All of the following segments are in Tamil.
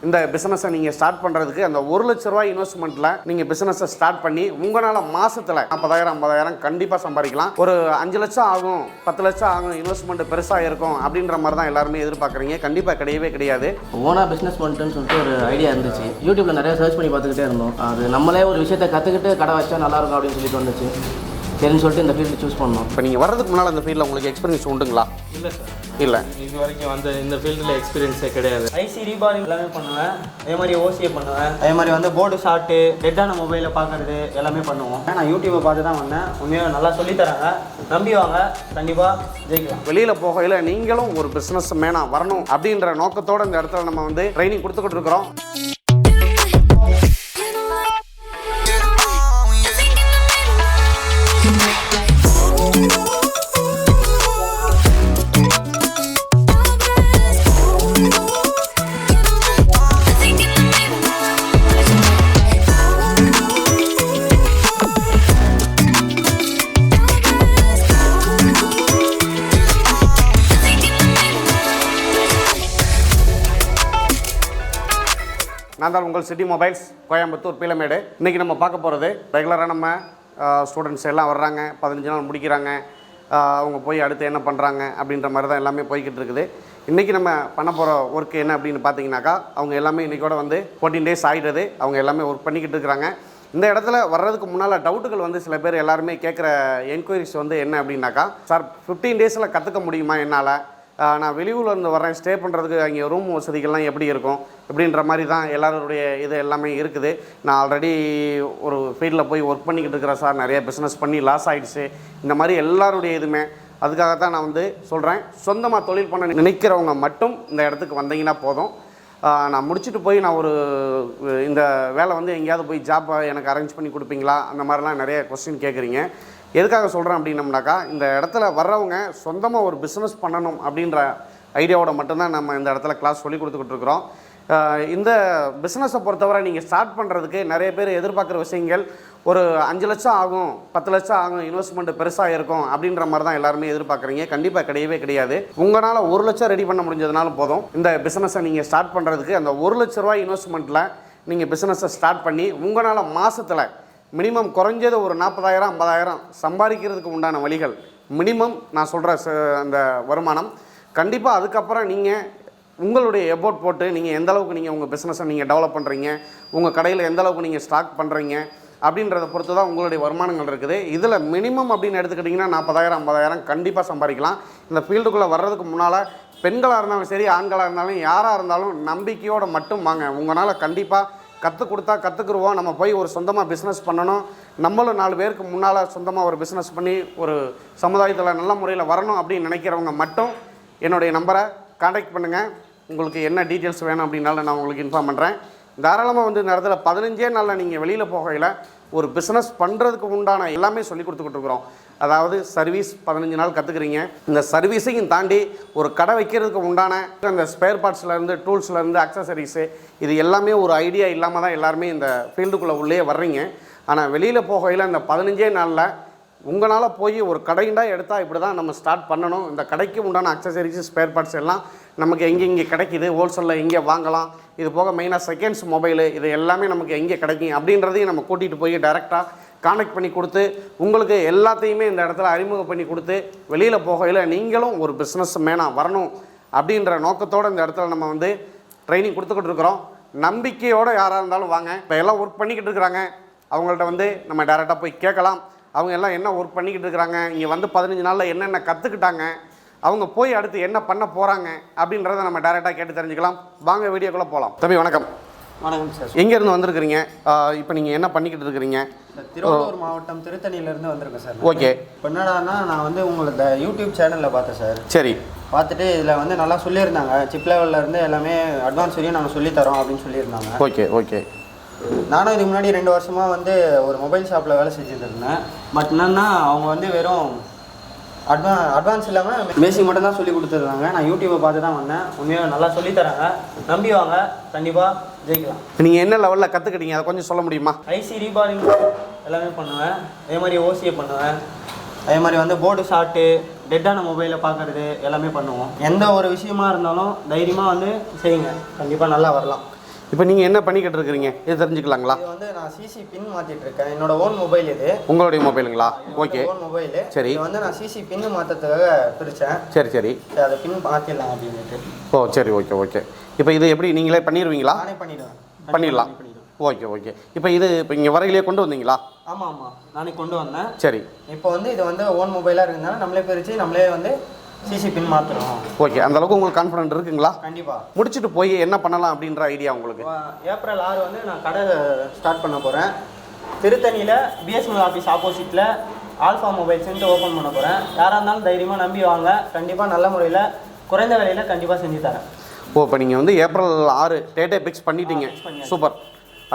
இந்த பிஸ்னஸை நீங்கள் ஸ்டார்ட் பண்ணுறதுக்கு அந்த 1 லட்ச ரூபாய் இன்வெஸ்ட்மெண்ட்டில் நீங்கள் பிஸ்னஸை ஸ்டார்ட் பண்ணி உங்களால் மாதத்தில் 40,000 50,000 கண்டிப்பாக சம்பாதிக்கலாம். ஒரு 5 லட்சம் ஆகும் 10 லட்சம் ஆகும் இன்வெஸ்ட்மெண்ட் பெருசாக இருக்கும் அப்படின்ற மாதிரி தான் எல்லாருமே எதிர்பார்க்குறீங்க. கண்டிப்பாக கிடையவே கிடையாது. ஓனாக பிஸ்னஸ் பண்ணிட்டுன்னு சொல்லிட்டு ஒரு ஐடியா இருந்துச்சு. யூடியூப்பில் நிறைய சர்ச் பண்ணி பார்த்துக்கிட்டே இருந்தோம். அது நம்மளே ஒரு விஷயத்தை கற்றுக்கிட்டு கடை வச்சா நல்லாயிருக்கும் அப்படின்னு சொல்லிட்டு வந்துச்சு. சரின்னு சொல்லிட்டு இந்த ஃபீல்டு சூஸ் பண்ணோம். இப்போ நீங்கள் வர்றதுக்கு முன்னால் இந்த ஃபீல்டில் உங்களுக்கு எக்ஸ்பீரியன்ஸ் உண்டுங்களா? இல்லை சார், இல்லை. இது வரைக்கும் வந்து இந்த ஃபீல்டில் எக்ஸ்பீரியன்ஸே கிடையாது. ஐசி ரீபாரிங் எல்லாமே பண்ணுவேன், அதே மாதிரி ஓசியை பண்ணுவேன், அதே மாதிரி வந்து போர்டு ஷார்ட்டு டெட்டான மொபைலில் பார்க்குறது எல்லாமே பண்ணுவோம். நான் யூடியூப்பை பார்த்து தான் வந்தேன். உண்மையாக நல்லா சொல்லித்தராங்க, நம்பி வாங்க, கண்டிப்பாக ஜெயிக்கலாம். வெளியில் போகையில் நீங்களும் ஒரு பிஸ்னஸ் மேனாக வரணும் அப்படின்ற நோக்கத்தோடு இந்த இடத்துல நம்ம வந்து ட்ரைனிங் கொடுத்துக்கிட்டு இருக்கிறோம். நான் தான் உங்கள் சிட்டி மொபைல்ஸ், கோயம்புத்தூர், பீலமேடு. இன்றைக்கி நம்ம பார்க்க போகிறது ரெகுலராக நம்ம ஸ்டூடெண்ட்ஸ் எல்லாம் வர்றாங்க, 15 நாள் முடிக்கிறாங்க, அவங்க போய் அடுத்து என்ன பண்ணுறாங்க அப்படின்ற மாதிரி தான் எல்லாமே போய்கிட்டு இருக்குது. இன்றைக்கி நம்ம பண்ண போகிற ஒர்க் என்ன அப்படின்னு பார்த்தீங்கன்னாக்கா, அவங்க எல்லாமே இன்றைக்கோட வந்து 14 டேஸ் ஆகிடுது. அவங்க எல்லாமே ஒர்க் பண்ணிக்கிட்டு இருக்கிறாங்க. இந்த இடத்துல வர்றதுக்கு முன்னால் டவுட்டுகள் வந்து சில பேர் எல்லாருமே கேட்குற என்கொயரிஸ் வந்து என்ன அப்படின்னாக்கா, சார் 15 டேஸில் கற்றுக்க முடியுமா என்னால்? நான் வெளியூரில் இருந்து வரேன், ஸ்டே பண்ணுறதுக்கு அங்கே ரூம் வசதிகள்லாம் எப்படி இருக்கும் இப்படின்ற மாதிரி தான் எல்லாருடைய இது எல்லாமே இருக்குது. நான் ஆல்ரெடி ஒரு ஃபீல்டில் போய் ஒர்க் பண்ணிக்கிட்டு இருக்கிறேன் சார், நிறைய பிஸ்னஸ் பண்ணி லாஸ் ஆகிடுச்சு, இந்த மாதிரி எல்லாருடைய இதுவுமே. அதுக்காகத்தான் நான் வந்து சொல்கிறேன், சொந்தமாக தொழில் பண்ண நினைக்கிறவங்க மட்டும் இந்த இடத்துக்கு வந்தீங்கன்னா போதும். நான் முடிச்சுட்டு போய் நான் ஒரு இந்த வேலை வந்து எங்கேயாவது போய் ஜாப் எனக்கு அரேஞ்ச் பண்ணி கொடுப்பீங்களா, அந்த மாதிரிலாம் நிறைய கொஸ்டின் கேட்குறீங்க. எதுக்காக சொல்கிறேன் அப்படின்னம்னாக்கா, இந்த இடத்துல வர்றவங்க சொந்தமாக ஒரு பிஸ்னஸ் பண்ணணும் அப்படின்ற ஐடியாவோட மட்டும்தான் நம்ம இந்த இடத்துல கிளாஸ் சொல்லி கொடுத்துக்கிட்டு இருக்கிறோம். இந்த பிஸ்னஸை பொறுத்தவரை நீங்கள் ஸ்டார்ட் பண்ணுறதுக்கு நிறைய பேர் எதிர்பார்க்குற விஷயங்கள், ஒரு 5 லட்சம் ஆகும் 10 லட்சம் ஆகும் இன்வெஸ்ட்மெண்ட் பெருசாக இருக்கும் அப்படின்ற மாதிரி தான் எல்லாருமே எதிர்பார்க்குறீங்க. கண்டிப்பாக கிடையவே கிடையாது. உங்களால் 1 லட்சம் ரெடி பண்ண முடிஞ்சதுனாலும் போதும். இந்த பிஸ்னஸை நீங்கள் ஸ்டார்ட் பண்ணுறதுக்கு அந்த 1 லட்ச ரூபாய் இன்வெஸ்ட்மெண்ட்டில் நீங்கள் பிஸ்னஸை ஸ்டார்ட் பண்ணி உங்களால் மாதத்தில் மினிமம் குறைஞ்சது ஒரு 40,000 50,000 சம்பாதிக்கிறதுக்கு உண்டான வழிகள் மினிமம் நான் சொல்கிற அந்த வருமானம். கண்டிப்பாக அதுக்கப்புறம் நீங்கள் உங்களுடைய எஃபோர்ட் போட்டு நீங்கள் எந்த அளவுக்கு நீங்கள் உங்கள் பிஸ்னஸை நீங்கள் டெவலப் பண்ணுறீங்க, உங்கள் கடையில் எந்த அளவுக்கு நீங்கள் ஸ்டாக் பண்ணுறீங்க அப்படின்றத பொறுத்து தான் உங்களுடைய வருமானங்கள் இருக்குது. இதில் மினிமம் அப்படின்னு எடுத்துக்கிட்டிங்கன்னா 40,000 50,000 கண்டிப்பாக சம்பாதிக்கலாம். இந்த ஃபீல்டுக்குள்ளே வர்றதுக்கு முன்னால் பெண்களாக இருந்தாலும் சரி, ஆண்களாக இருந்தாலும், யாராக இருந்தாலும் நம்பிக்கையோடு மட்டும் வாங்க. உங்களால் கண்டிப்பாக கற்றுக் கொடுத்தா கற்றுக்குருவோம். நம்ம போய் ஒரு சொந்தமாக பிஸ்னஸ் பண்ணணும், நம்மளும் 4 பேருக்கு முன்னால் சொந்தமாக ஒரு பிஸ்னஸ் பண்ணி ஒரு சமுதாயத்தில் நல்ல முறையில் வரணும் அப்படின்னு நினைக்கிறவங்க மட்டும் என்னுடைய நம்பரை கான்டாக்ட் பண்ணுங்கள். உங்களுக்கு என்ன டீட்டெயில்ஸ் வேணும் அப்படின்னாலும் நான் உங்களுக்கு இன்ஃபார்ம் பண்ணுறேன். தாராளமாக வந்து இந்த இடத்துல 15 நாளில் நீங்கள் வெளியில் போகையில் ஒரு பிஸ்னஸ் பண்ணுறதுக்கு உண்டான எல்லாமே சொல்லி கொடுத்துக்கிட்டு இருக்கிறோம். அதாவது சர்வீஸ் 15 நாள் கற்றுக்குறீங்க. இந்த சர்வீஸையும் தாண்டி ஒரு கடை வைக்கிறதுக்கு உண்டான அந்த ஸ்பேர் பார்ட்ஸ்லேருந்து டூல்ஸ்லேருந்து அக்சசரிஸு இது எல்லாமே ஒரு ஐடியா இல்லாமல் தான் எல்லாருமே இந்த ஃபீல்டுக்குள்ளே உள்ளே வர்றீங்க. ஆனால் வெளியில் போகையில் இந்த 15 நாளில் உங்களால் போய் ஒரு கடைண்டா எடுத்தால் இப்படி தான் நம்ம ஸ்டார்ட் பண்ணணும். இந்த கடைக்கு உண்டான அக்சசரிஸ் ஸ்பேர் பார்ட்ஸ் எல்லாம் நமக்கு எங்கே கிடைக்கிது, ஹோல்சேலில் எங்கே வாங்கலாம், இது போக மெயினாக செகண்ட்ஸ் மொபைலு இது எல்லாமே நமக்கு எங்கே கிடைக்கும் அப்படின்றதையும் நம்ம கூட்டிகிட்டு போய் டைரெக்டாக கான்டெக்ட் பண்ணி கொடுத்து உங்களுக்கு எல்லாத்தையுமே இந்த இடத்துல அறிமுகம் பண்ணி கொடுத்து வெளியில் போகையில் நீங்களும் ஒரு பிஸ்னஸ் மேனாக வரணும் அப்படின்ற நோக்கத்தோடு இந்த இடத்துல நம்ம வந்து ட்ரைனிங் கொடுத்துக்கிட்டு இருக்கிறோம். நம்பிக்கையோடு யாராக இருந்தாலும் வாங்க. இப்போ எல்லாம் ஒர்க் பண்ணிக்கிட்டு இருக்கிறாங்க, அவங்கள்ட்ட வந்து நம்ம டைரெக்டாக போய் கேட்கலாம். அவங்க எல்லாம் என்ன ஒர்க் பண்ணிக்கிட்டு இருக்கிறாங்க, இங்கே வந்து 15 நாளில் என்னென்ன கற்றுக்கிட்டாங்க, அவங்க போய் அடுத்து என்ன பண்ண போகிறாங்க அப்படின்றத நம்ம டைரெக்டாக கேட்டு தெரிஞ்சுக்கலாம். வாங்க வீடியோக்குள்ளே போகலாம். தம்பி வணக்கம். வணக்கம் சார். எங்கேருந்து வந்திருக்கிறீங்க? இப்போ நீங்கள் என்ன பண்ணிக்கிட்டு இருக்கிறீங்க? திருவள்ளூர் மாவட்டம் திருத்தணியிலேருந்து வந்திருக்கேன் சார். ஓகே. இப்போ என்னடானா நான் வந்து உங்களோட யூடியூப் சேனலில் பார்த்தேன் சார். சரி. பார்த்துட்டு இதில் வந்து நல்லா சொல்லியிருந்தாங்க, சிப் லெவல்லேருந்து எல்லாமே அட்வான்ஸ் வரையும் நாங்கள் சொல்லித்தரோம் அப்படின்னு சொல்லியிருந்தாங்க. Okay okay. நானும் இதுக்கு முன்னாடி 2 வருஷமாக வந்து ஒரு மொபைல் ஷாப்பில் வேலை செஞ்சுட்டு இருந்தேன். பட் என்னன்னா அவங்க வந்து வெறும் அட்வான்ஸ் இல்லாமல் பேசிக் மட்டும் தான் சொல்லி கொடுத்துருந்தாங்க. நான் யூடியூப்பை பார்த்து தான் வந்தேன். உண்மையாக நல்லா சொல்லித்தராங்க, நம்பி வாங்க, கண்டிப்பாக ஜெயிக்கலாம். நீங்கள் என்ன லெவலில் கற்றுக்கிட்டீங்க அதை கொஞ்சம் சொல்ல முடியுமா? ஐசி ரீபாரிங் எல்லாமே பண்ணுவேன், அதே மாதிரி ஓசியை பண்ணுவேன், அதே மாதிரி வந்து போர்டு ஷார்ட்டு டெட்டான மொபைலில் பார்க்குறது எல்லாமே பண்ணுவோம். எந்த ஒரு விஷயமா இருந்தாலும் தைரியமாக வந்து செய்யுங்க, கண்டிப்பாக நல்லா வரலாம். இப்போ நீங்கள் என்ன பண்ணிக்கிட்டு இருக்கிறீங்க இது தெரிஞ்சுக்கலாங்களா? இது வந்து நான் சிசி பின் மாற்றிட்டு இருக்கேன். என்னோட ஓன் மொபைல் இது. உங்களுடைய மொபைலுங்களா? ஓகே. Own mobile. சரி. இது வந்து நான் சிசி பின்னு மாற்றத்துக்காக பிரித்தேன். சரி சரி. அதை பின் மாற்றிடலாம் அப்படின்ட்டு. ஓ சரி, ஓகே ஓகே. இப்போ இது எப்படி நீங்களே பண்ணிடுவீங்களா? நானே பண்ணிடுவேன். பண்ணிடலாம். Okay okay. இப்போ இங்கே வரையிலே கொண்டு வந்தீங்களா? ஆமாம் ஆமாம், நானே கொண்டு வந்தேன். சரி. இப்போ வந்து இது வந்து ஓன் மொபைலாக இருக்கிறதுனால நம்மளே பிரித்து நம்மளே வந்து சிசி பின் மாற்றுறோம். ஓகே, அந்த அளவுக்கு உங்களுக்கு கான்ஃபிடென்ட் இருக்குங்களா? கண்டிப்பாக. முடிச்சுட்டு போய் என்ன பண்ணலாம் அப்படின்ற ஐடியா உங்களுக்கு? ஏப்ரல் 6 வந்து நான் கடை ஸ்டார்ட் பண்ண போகிறேன். திருத்தணியில் பிஎஸ்என்எல் ஆஃபீஸ் ஆப்போசிட்டில் ஆல்ஃபா மொபைல்ஸ்ன்ட்டு ஓப்பன் பண்ண போகிறேன். யாராக இருந்தாலும் தைரியமாக நம்பி வாங்க. கண்டிப்பாக நல்ல முறையில் குறைந்த விலையில் கண்டிப்பாக செஞ்சு தரேன். ஓ, இப்போ நீங்கள் வந்து ஏப்ரல் 6 டேட்டே ஃபிக்ஸ் பண்ணிட்டீங்க. சூப்பர்,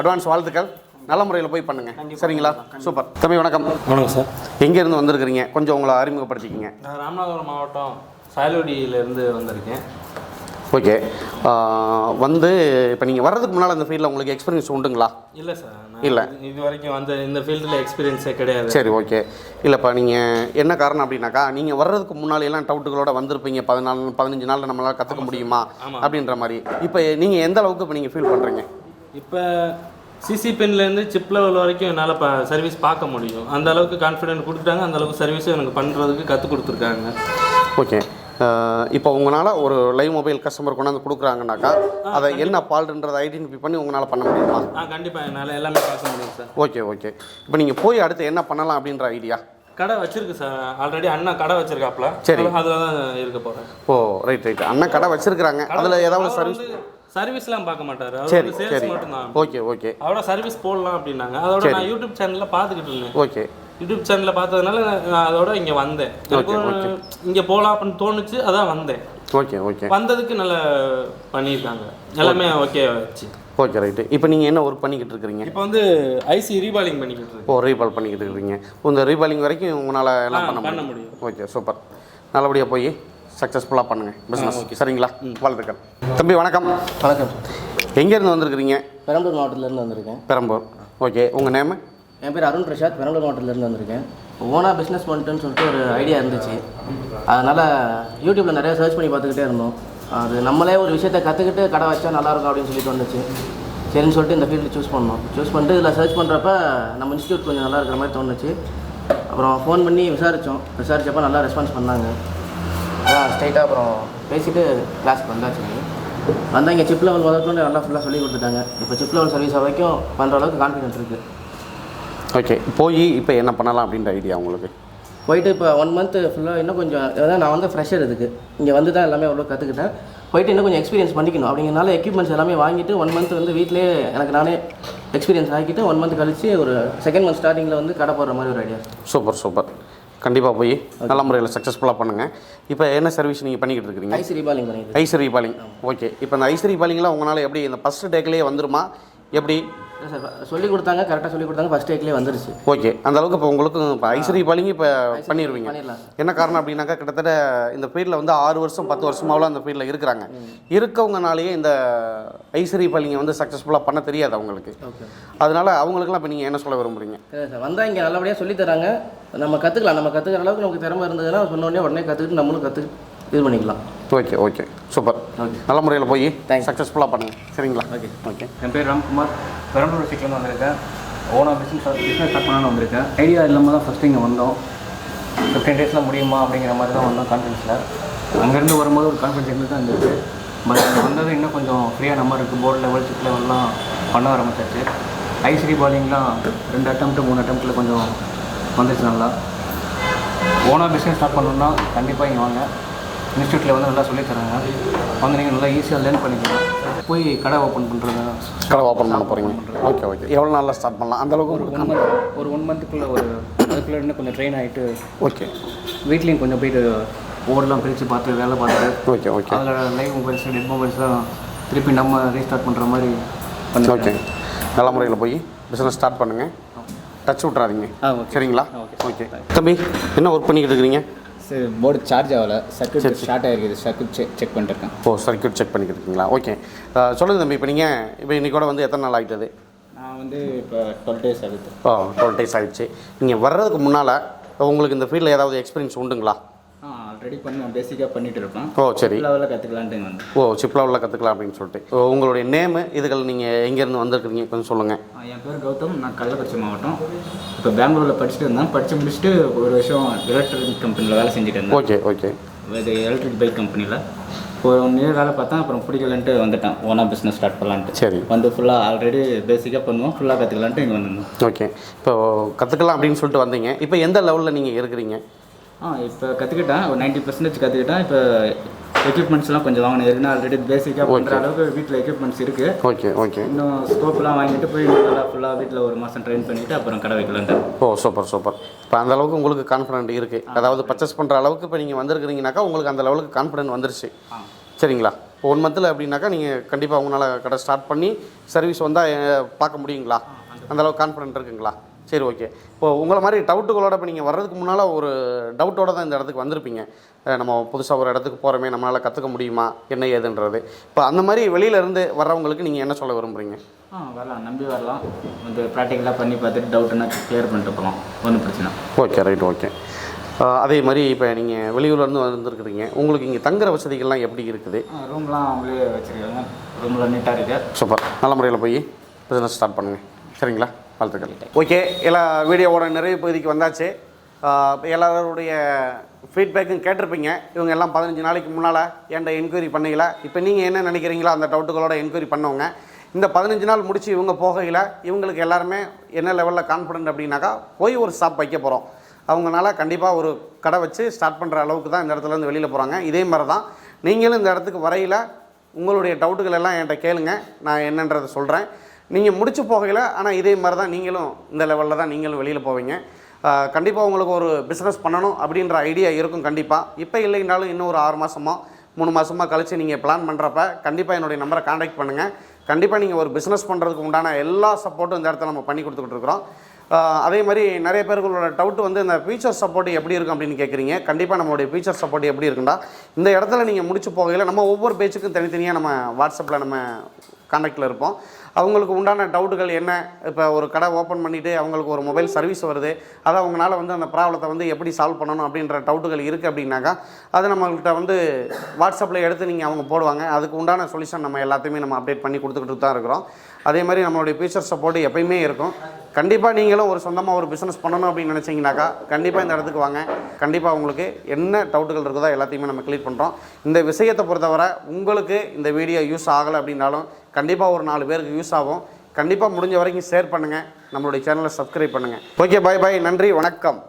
அட்வான்ஸ் வாழ்த்துக்கள். நல்ல முறையில் போய் பண்ணுங்கள், சரிங்களா? சூப்பர். தம்பி வணக்கம். வணக்கம் சார். எங்கேருந்து வந்திருக்கிறீங்க? கொஞ்சம் உங்களை அறிமுகப்படுத்திக்கிங்க. நான் ராமநாதபுரம் மாவட்டம் சாயல்குடியிலேருந்து வந்திருக்கேன். ஓகே. வந்து இப்போ நீங்கள் வர்றதுக்கு முன்னால் இந்த ஃபீல்டில் உங்களுக்கு எக்ஸ்பீரியன்ஸ் உண்டுங்களா? இல்லை சார், இல்லை, இது வரைக்கும் வந்து இந்த ஃபீல்டில் எக்ஸ்பீரியன்ஸே கிடையாது. சரி, ஓகே. இல்லைப்பா, நீங்கள் என்ன காரணம் அப்படின்னாக்கா, நீங்கள் வர்றதுக்கு முன்னாடியெல்லாம் டவுட்டுகளோட வந்திருப்பீங்க. 15 நாளில் நம்மளால் கற்றுக்க முடியுமா அப்படின்ற மாதிரி. இப்போ நீங்கள் எந்த அளவுக்கு இப்போ நீங்கள் ஃபீல் பண்ணுறீங்க? இப்போ சிசி பென்லேருந்து சிப் லெவல் வரைக்கும் என்னால் சர்வீஸ் பார்க்க முடியும். அந்த அளவுக்கு கான்ஃபிடென்ட் கொடுத்துட்டாங்க. அந்த அளவுக்கு சர்வீஸும் எனக்கு பண்ணுறதுக்கு கற்றுக் கொடுத்துருக்காங்க. ஓகே. இப்போ உங்களால் ஒரு லைவ் மொபைல் கஸ்டமர் கொண்டாந்து கொடுக்குறாங்கனாக்கா அதை என்ன ஃபால்ட்டுன்றதை ஐடென்டிஃபை பண்ணி உங்களால் பண்ண முடியுமா? கண்டிப்பாக என்னால் எல்லாமே பார்க்க முடியும் சார். Okay okay. இப்போ நீங்கள் போய் அடுத்து என்ன பண்ணலாம் அப்படின்ற ஐடியா? கடை வச்சிருக்கு சார், ஆல்ரெடி அண்ணா கடை வச்சிருக்காப்ல. சரி, அதில் தான் இருக்க போகிறேன். ஓ ரைட் ரைட். அண்ணன் கடை வச்சிருக்கிறாங்க. அதில் ஏதாவது சர்வீஸ்லாம் பார்க்க மாட்டாரு. சரி சரி மட்டும் தான். Okay okay. அதோட சர்வீஸ் போடலாம் அப்படின்னாங்க. அதோட நான் யூடியூப் சேனலில் பார்த்துக்கிட்டு இருந்தேன். ஓகே. யூடியூப் சேனலில் பார்த்ததுனால நான் அதோட இங்கே வந்தேன். இங்கே போகலாம் அப்படின்னு தோணுச்சு, அதான் வந்தேன். Okay okay. வந்ததுக்கு நல்லா பண்ணியிருக்காங்க, எல்லாமே ஓகே ஆச்சு. Okay right. இப்போ நீங்கள் என்ன ஒர்க் பண்ணிக்கிட்டு இருக்கிறீங்க? இப்போ வந்து ஐசி ரீபாலிங் பண்ணிக்கிட்டு இருக்கேன். ஓ, ரீபால் பண்ணிக்கிட்டு இருக்கிறீங்க. இந்த ரீபாலிங் வரைக்கும் உங்களால் எல்லாம் பண்ண முடியும். Okay, super. நல்லபடியாக போய் சக்ஸஸ்ஃபுல்லாக பண்ணுங்கள் பிஸ்னஸ், சரிங்களா? வாழ்த்துக்கள். தம்பி வணக்கம். வணக்கம். எங்கேருந்து வந்திருக்கிறீங்க? பெரம்பலூர் மாவட்டத்திலேருந்து வந்திருக்கேன். பெரம்பூர். ஓகே. உங்கள் நேம்? என் பேர் அருண் பிரசாத். பெரம்பலூர் மாவட்டத்திலேருந்து வந்திருக்கேன். ஓனாக பிஸ்னஸ் பண்ணிட்டுன்னு சொல்லிட்டு ஒரு ஐடியா இருந்துச்சு. அதனால் யூடியூப்பில் நிறையா சர்ச் பண்ணி பார்த்துக்கிட்டே இருந்தோம். அது நம்மளே ஒரு விஷயத்தை கற்றுக்கிட்டு கடை வச்சா நல்லாயிருக்கும் அப்படின்னு சொல்லிட்டு வந்துச்சு. சரின்னு சொல்லிட்டு இந்த ஃபீல்டு சூஸ் பண்ணிட்டு இதில் சர்ச் பண்ணுறப்ப நம்ம இன்ஸ்டியூட் கொஞ்சம் நல்லா இருக்கிற மாதிரி தோணுச்சு. அப்புறம் ஃபோன் பண்ணி விசாரித்தப்போ நல்லா ரெஸ்பான்ஸ் பண்ணாங்க. அதான் ஸ்ட்ரைட்டாக அப்புறம் பேசிவிட்டு கிளாஸ்க்கு வந்தாச்சு. வந்தால் இங்கே சிப் லெவல் முதற்கொண்டு நல்லா ஃபுல்லாக சொல்லி கொடுத்துட்டாங்க. இப்போ சிப் லெவல் சர்வீஸ் வரைக்கும் பண்ணுற அளவுக்கு கான்ஃபிடென்ட் இருக்குது. ஓகே. போய் இப்போ என்ன பண்ணலாம் அப்படின்ற ஐடியா உங்களுக்கு? போயிட்டு இப்போ 1 மந்த் ஃபுல்லாக இன்னும் கொஞ்சம், அதான் நான் வந்து ஃப்ரெஷர் இதுக்கு இங்கே வந்து தான் எல்லாமே அவ்வளோ கற்றுக்கிட்டேன். போயிட்டு இன்னும் கொஞ்சம் எக்ஸ்பீரியன்ஸ் பண்ணிக்கணும். அப்படிங்கிறனால எக்யூப்மெண்ட்ஸ் எல்லாமே வாங்கிட்டு 1 மந்த் வந்து வீட்டிலே எனக்கு நானே எக்ஸ்பீரியன்ஸ் ஆகிட்டு 1 மந்த் கழிச்சு ஒரு 2nd மந்த் ஸ்டார்டிங்கில் வந்து கடை போடுற மாதிரி ஒரு ஐடியா. Super super. கண்டிப்பாக போய் நல்ல முறையில் சக்ஸஸ்ஃபுல்லாக பண்ணுங்கள். இப்போ என்ன சர்வீஸ் நீங்கள் பண்ணிக்கிட்டு இருக்கிறீங்க? ஐசி ரீபாலிங் பண்ணிட்டு. IC reballing. ஓகே. இப்போ இந்த ஐசி ரீபாலிங்லாம் உங்களால் எப்படி இந்த ஃபஸ்ட்டு டேக்லேயே வந்துருமா எப்படி? சார் சொல்லிக் கொடுத்தாங்க, கரெக்டாக சொல்லிக் கொடுத்தாங்க. ஃபஸ்ட் டேக்லேயே வந்துருச்சு. ஓகே. அந்த அளவுக்கு இப்போ உங்களுக்கு இப்போ ஐசி ரீபாலிங் இப்போ பண்ணிடுவீங்க. என்ன காரணம் அப்படின்னாக்கா, கிட்டத்தட்ட இந்த ஃபீல்டில் வந்து 6 வருஷம் 10 வருஷமாவெல்லாம் அந்த ஃபீல்டில் இருக்கிறாங்க. இருக்கவங்கனாலேயே இந்த ஐசி ரீபாலிங்கை வந்து சக்ஸஸ்ஃபுல்லாக பண்ண தெரியாது அவங்களுக்கு. அதனால் அவங்களுக்குலாம் இப்போ நீங்கள் என்ன சொல்ல விரும்புகிறீங்க? சார் வந்தால் இங்கே நல்லபடியாக சொல்லித்தராங்க. நம்ம கற்றுக்கலாம். நம்ம கற்றுக்கிற அளவுக்கு நமக்கு திறமை இருந்ததுன்னா உடனே கற்றுக்கிட்டு நம்மளும் இது பண்ணிக்கலாம். Okay okay. சூப்பர். நல்ல முறையில் போய் சக்ஸஸ்ஃபுல்லாக பண்ணுங்கள், சரிங்களா? Okay okay. என் பேர் ராம்குமார். பெரம்பலூர் டிஸ்ட்ரிக்ட்லேருந்து வந்திருக்கேன். ஓனாக பிஸ்னஸ் ஸ்டார்ட் பண்ணணும்னு வந்திருக்கேன். ஐடியா இல்லாமல் தான் ஃபஸ்ட்டு இங்கே வந்தோம். 15 டேஸில் முடியுமா அப்படிங்கிற மாதிரி தான் வந்தோம் கான்ஃபிடன்ஸில். அங்கேருந்து வரும்போது ஒரு கான்ஃபிடன்ஸ் இருந்து தான் இருந்துச்சு. பட் அங்கே வந்தது இன்னும் கொஞ்சம் ஃப்ரீயாக நம்ம இருக்குது. போர்டு லெவல் சிப் லெவல்லாம் பண்ண ஆரம்பிச்சாச்சு. ஐசி பாலிங்லாம் 2 அட்டம்ப்ட்டு 3 அட்டம்ப்ட்டில் கொஞ்சம் வந்துச்சு நல்லா. ஓனாக பிஸ்னஸ் ஸ்டார்ட் பண்ணணுன்னா கண்டிப்பாக இங்கே வாங்க. இன்ஸ்டியூட்டில் வந்து நல்லா சொல்லித்தராங்க. வந்து நீங்கள் நல்லா ஈஸியாக லேர்ன் பண்ணிக்கலாம். போய் கடை ஓப்பன் பண்ணுறது. கடை ஓப்பன் பண்ண போகிறீங்க? Okay okay. எவ்வளோ நாளில் ஸ்டார்ட் பண்ணலாம்? அந்தளவுக்கு ஒரு 1 மந்த்துக்குள்ளே அதுக்குள்ளே இன்னும் கொஞ்சம் ட்ரெயின் ஆகிட்டு ஓகே. வீட்லேயும் கொஞ்சம் போய்ட்டு ஓடலாம் பிரித்து பார்த்து வேலை பார்த்துட்டு ஓகே ஓகே. அதில் லைவ் மொபைல்ஸ் டெட் மொபைல்ஸ்லாம் திருப்பி நம்ம ரீஸ்டார்ட் பண்ணுற மாதிரி பண்ணி. ஓகே. நல்ல முறையில் போய் பிஸ்னஸ் ஸ்டார்ட் பண்ணுங்கள். டச் விட்றாதீங்க, சரிங்களா? ஓகே. தம்பி என்ன ஒர்க் பண்ணிக்கிட்டு இருக்கிறீங்க? சார் போர்டு சார்ஜ் ஆகலை, சர்க்யூட் ஸ்டார்ட் ஆகிருக்குது. சர்க்யூட் செக் பண்ணிட்டுருக்கேன். ஓ, சர்க்யூட் செக் பண்ணிக்கிட்டு இருக்கீங்களா? ஓகே. சொல்லுங்கள் தம்பி, இப்போ நீங்கள் இன்றைக்கோட வந்து எத்தனை நாள் ஆகிட்டது? நான் வந்து இப்போ 12 டேஸ் ஆகுது. ஓ, 12 டேஸ் ஆகிடுச்சு. நீங்கள் வர்றதுக்கு முன்னால் உங்களுக்கு இந்த ஃபீல்டில் ஏதாவது எக்ஸ்பீரியன்ஸ் உண்டுங்களா? ஆல்ரெடி பேசிக்காக பண்ணிட்டு இருப்பேன். ஓ சரி. லெவலில் கற்றுக்கலான்ட்டு வந்து. ஓ சிப் லெவலில் கற்றுக்கலாம் அப்படின்னு சொல்லிட்டு. உங்களுடைய நேமு இதுகள் நீங்கள் எங்கேருந்து வந்திருக்கிறீங்க கொஞ்சம் சொல்லுங்கள். என் பேர் கௌதம். நான் கள்ளக்குறிச்சி மாவட்டம். இப்போ பெங்களூரில் படிச்சுட்டு இருந்தேன். படித்து முடிச்சுட்டு ஒரு வருஷம் எலக்ட்ரிக் கம்பெனியில் வேலை செஞ்சுட்டு இருந்தேன். Okay okay. இது எலக்ட்ரிக் பைக் கம்பெனியில் ஒரு 1 year வேலை பார்த்தேன். அப்புறம் பிடிக்கலன்ட்டு வந்துட்டேன். ஓனாக பிஸ்னஸ் ஸ்டார்ட் பண்ணலான்ட்டு. சரி. வந்து ஃபுல்லாக ஆல்ரெடி பேசிக்காக பண்ணுவோம். ஃபுல்லாக கற்றுக்கலான்ட்டு இங்கே வந்திருந்தோம். ஓகே. இப்போ கற்றுக்கலாம் அப்படின்னு சொல்லிட்டு வந்தீங்க. இப்போ எந்த லெவலில் நீங்கள் இருக்கிறீங்க? இப்போ கற்றுக்கிட்டேன். ஒரு 90% கற்றுக்கிட்டேன். இப்போ எக்யூப்மெண்ட்ஸ்லாம் கொஞ்சம் வாங்கினேன். இருக்குன்னா ஆல்ரெடி பேசிக்காக பண்ணுற அளவுக்கு வீட்டில் எக்யூப்மெண்ட்ஸ் இருக்குது. Okay okay. இன்னும் ஸ்கோப்லாம் வாங்கிட்டு போய் நல்லா ஃபுல்லாக வீட்டில் ஒரு மாதம் ட்ரெயின் பண்ணிவிட்டு அப்புறம் கடை வைக்கலான்ட்டு. ஓ சூப்பர் சூப்பர். இப்போ அந்த அளவுக்கு உங்களுக்கு கான்ஃபிடென்ட் இருக்குது. அதாவது பர்ச்சேஸ் பண்ணுற அளவுக்கு இப்போ நீங்கள் வந்திருக்கிறீங்கனாக்கா உங்களுக்கு அந்த லெவலுக்கு கான்ஃபிடென்ட் வந்துருச்சு. சரிங்களா? இப்போ 1 month அப்படின்னாக்கா நீங்கள் கண்டிப்பாக உங்களால் கடை ஸ்டார்ட் பண்ணி சர்வீஸ் வந்தால் பார்க்க முடியுங்களா? அந்தளவுக்கு கான்ஃபிடென்ட் இருக்குங்களா? சரி ஓகே. இப்போது உங்களை மாதிரி டவுட்டுகளோட இப்போ நீங்கள் வர்றதுக்கு முன்னால் ஒரு டவுட்டோடு தான் இந்த இடத்துக்கு வந்திருப்பீங்க. நம்ம புதுசாக ஒரு இடத்துக்கு போகிறோமே, நம்மளால் கற்றுக்க முடியுமா என்ன ஏதுன்றது. இப்போ அந்த மாதிரி வெளியிலேருந்து வர்றவங்களுக்கு நீங்கள் என்ன சொல்ல விரும்புகிறீங்க? வரலாம், நம்பி வரலாம். வந்து ப்ராக்டிக்கலாக பண்ணி பார்த்துட்டு டவுட்டுன்னா கிளியர் பண்ணிட்டு போகலாம். ஒன்றும் பிரச்சனை. Okay right okay. அதே மாதிரி இப்போ நீங்கள் வெளியூர்லேருந்து வந்துருக்குறீங்க. உங்களுக்கு இங்கே தங்குற வசதிகள்லாம் எப்படி இருக்குது? ரூம்லாம் அவங்களே வச்சுருக்காங்க. ரூம்லாம் நீட்டாக இருக்குது. சூப்பர். நல்ல முறையில் போய் பிஸ்னஸ் ஸ்டார்ட் பண்ணுங்கள். சரிங்களா? வாழ்த்துக்கள். ஓகே. எல்லா வீடியோவோட நிறைவு பகுதிக்கு வந்தாச்சு. எல்லாருடைய ஃபீட்பேக்கும் கேட்டிருப்பீங்க. இவங்க எல்லாம் 15 நாளைக்கு முன்னால் என்கிட்ட என்கொயரி பண்ணீங்களா? இப்போ நீங்கள் என்ன நினைக்கிறீங்களோ அந்த டவுட்டுகளோட என்கொயரி பண்ணவங்க இந்த 15 நாள் முடித்து இவங்க போகையில் இவங்களுக்கு எல்லாருமே என்ன லெவலில் கான்ஃபிடென்ட் அப்படின்னாக்கா போய் ஒரு ஷாப் வைக்க போகிறோம். அவங்களால கண்டிப்பாக ஒரு கடை வச்சு ஸ்டார்ட் பண்ணுற அளவுக்கு தான் இந்த இடத்துலேருந்து வெளியில் போகிறாங்க. இதே மாதிரி தான் நீங்களும் இந்த இடத்துக்கு வரையில் உங்களுடைய டவுட்டுகள் எல்லாம் என்கிட்ட கேளுங்க. நான் என்னன்றதை சொல்கிறேன். நீங்கள் முடிச்சு போகையில் ஆனால் இதே மாதிரி தான் நீங்களும் இந்த லெவலில் தான் நீங்களும் வெளியில் போவீங்க. கண்டிப்பாக உங்களுக்கு ஒரு பிஸ்னஸ் பண்ணணும் அப்படின்ற ஐடியா இருக்கும் கண்டிப்பாக. இப்போ இல்லைனாலும் இன்னும் ஒரு 6 மாதமோ 3 மாதமாக கழித்து நீங்கள் பிளான் பண்ணுறப்ப கண்டிப்பாக என்னுடைய நம்பரை காண்டாக்ட் பண்ணுங்கள். கண்டிப்பாக நீங்கள் ஒரு பிஸ்னஸ் பண்ணுறதுக்கு உண்டான எல்லா சப்போர்ட்டும் இந்த இடத்துல நம்ம பண்ணி கொடுத்துக்கிட்டு இருக்கிறோம். அதே மாதிரி நிறைய பேர்களோட டவுட்டு வந்து இந்த ஃபீச்சர் சப்போர்ட் எப்படி இருக்கும் அப்படின்னு கேட்குறீங்க. கண்டிப்பாக நம்மளுடைய ஃபீச்சர் சப்போர்ட் எப்படி இருக்குன்னா இந்த இடத்துல நீங்கள் முடிச்சு போகையில் நம்ம ஒவ்வொரு பேஜுக்கும் தனித்தனியாக நம்ம வாட்ஸ்அப்பில் நம்ம காண்டாக்டில் இருப்போம். அவங்களுக்கு உண்டான டவுட்டுகள் என்ன, இப்போ ஒரு கடை ஓப்பன் பண்ணிவிட்டு அவங்களுக்கு ஒரு மொபைல் சர்வீஸ் வருது, அதை அவங்களால வந்து அந்த ப்ராப்ளத்தை வந்து எப்படி சால்வ் பண்ணணும் அப்படின்ற டவுட்டுகள் இருக்குது அப்படின்னாக்கா அது நம்மள்கிட்ட வந்து வாட்ஸ்அப்பில் எடுத்து நீங்கள் அவங்க போடுவாங்க. அதுக்கு உண்டான சொல்யூஷன் நம்ம எல்லாத்தையுமே நம்ம அப்டேட் பண்ணி கொடுத்துக்கிட்டு தான் இருக்கிறோம். அதே மாதிரி நம்மளுடைய ஃபீச்சர் சப்போர்ட் எப்பயுமே இருக்கும். கண்டிப்பாக நீங்களும் ஒரு சொந்தமாக ஒரு பிஸ்னஸ் பண்ணணும் அப்படின்னு நினச்சிங்கனாக்கா கண்டிப்பாக இந்த இடத்துக்கு வாங்க. கண்டிப்பாக உங்களுக்கு என்ன டவுட்டுகள் இருக்குதோ எல்லாத்தையுமே நம்ம கிளியர் பண்ணுறோம். இந்த விஷயத்தை பொறுத்தவரை உங்களுக்கு இந்த வீடியோ யூஸ் ஆகலை அப்படின்னாலும் கண்டிப்பாக ஒரு 4 பேருக்கு யூஸ் ஆகும். கண்டிப்பாக முடிஞ்ச வரைக்கும் ஷேர் பண்ணுங்கள். நம்மளுடைய சேனலை சப்ஸ்கிரைப் பண்ணுங்கள். ஓகே, பாய் பாய். நன்றி, வணக்கம்.